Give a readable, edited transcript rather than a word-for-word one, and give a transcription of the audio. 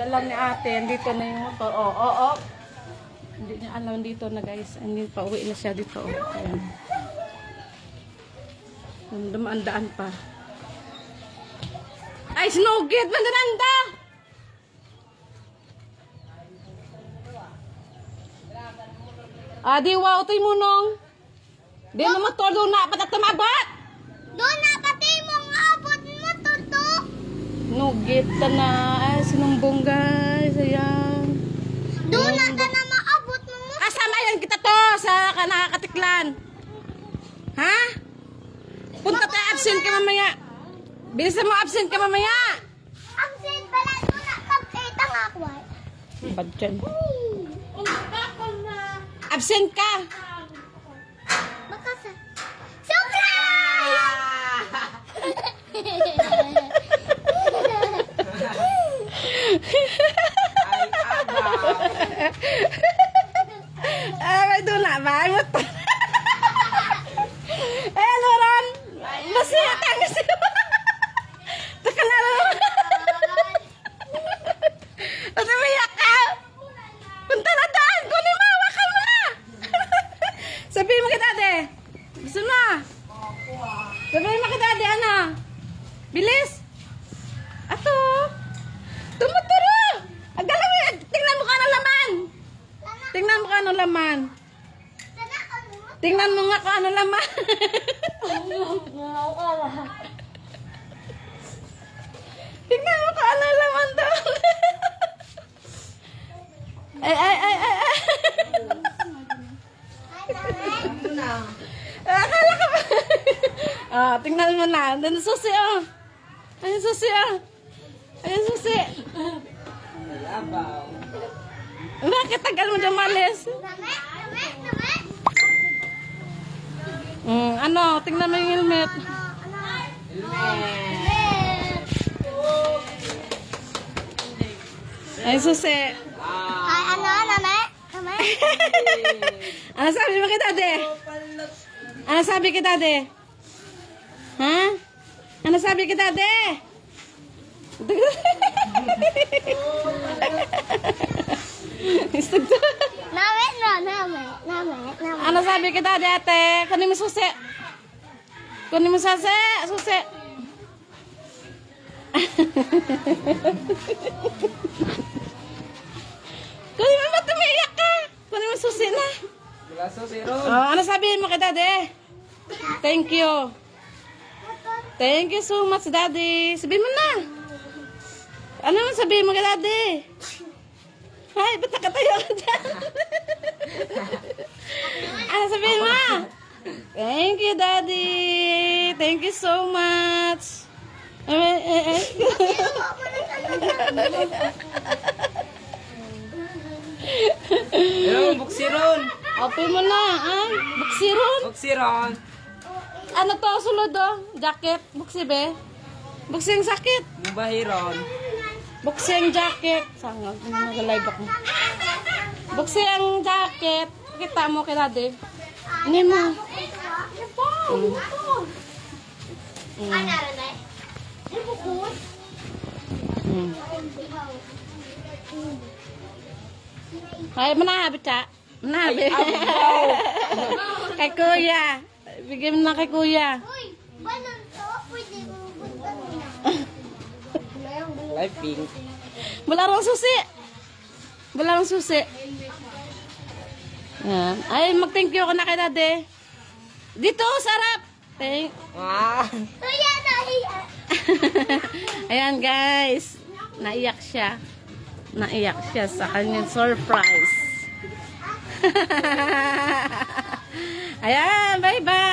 Alam ni ate, andito na yung motor. Oh. Hindi niya alam dito na guys. Hindi pa uwi na siya dito. Ayan. Dumaan-daan pa. Ay, sinugit! Mandananda! Di wow, ito'y munong. Di mo motor doon na patat tumabat. Doon na pati mong abot mo to. Nugit ka na. Ay, sinumbong guys. Ayan. Doon na ka na maabot mo. Asama yan kita to sa nakakatiklan. Ha? Punta tayo, absent ka mamaya. Bilisan mo, absent ka mamaya. Absent pala doon na kapita nga ako. Bad dyan. Absent ka. Makasa. Surprise! Ay, doon na ba? Loran. Masaya tayo siya. Taka na lang. Umiyak ka. Punta na daan. Kunin mo. Hawakan mo na. Sabihin mo kay dade. Gusto mo? Sabihin mo kay dade, ano? Bilis. Ato. Tumuturo. Agalaw. Tingnan mo ka ng laman. Tingnan mo ka ng laman. Tingnan mo nga kung ano laman. Tingnan mo kung ano laman doon. Ay. Akala ka ba? Tingnan mo na. Doon susi, oh. Ayun susi, oh. Ayun susi. Bakit tagal mo dyan malis? Ano? Tingnan mo yung helmet. Ay, susi. Ay, ano, name? Ano sabi mo kay dade? Ano sabi kay dade? Ha? Ano sabi kay dade? Name. Ano sabi kay dade, ate? Kunin mo susi. Kunin mo susi. Susi. Kunin mo, ba't umiiyak ka? Kunin mo susi na. Ano sabihin mo kay dade? Thank you. Thank you so much, daddy. Sabihin mo na. Ano sabihin mo kay daddy? Ay, ba't nakatayo ka dyan? Ano sabihin mo? Thank you, daddy. Thank you so much. Hello, buksiron. Open mo na, ah. Buksiron. Buksiron. Ano to, sulod oh? Jacket. Buksi be? Buksi yung sakit. Mubahiron. Buksi yung jacket. Sangag, nag-live ako. Buksi yung jacket. Kita mo kay daddy. Ano mo? Ay, manabi, cha. Manabi. Kay kuya. Bigyan mo na kay kuya. Uy, balon to. Pwede mo punta na. Live pink. Wala rang susi. Wala rang susi. Yan. Ay, mag-thank you ako na kay daddy. Dito, sarap. Thank. Kuya, nahiya. Ayan, guys. Naiyak siya. Naiyak siya sa kanyang surprise. Ayan, bye-bye.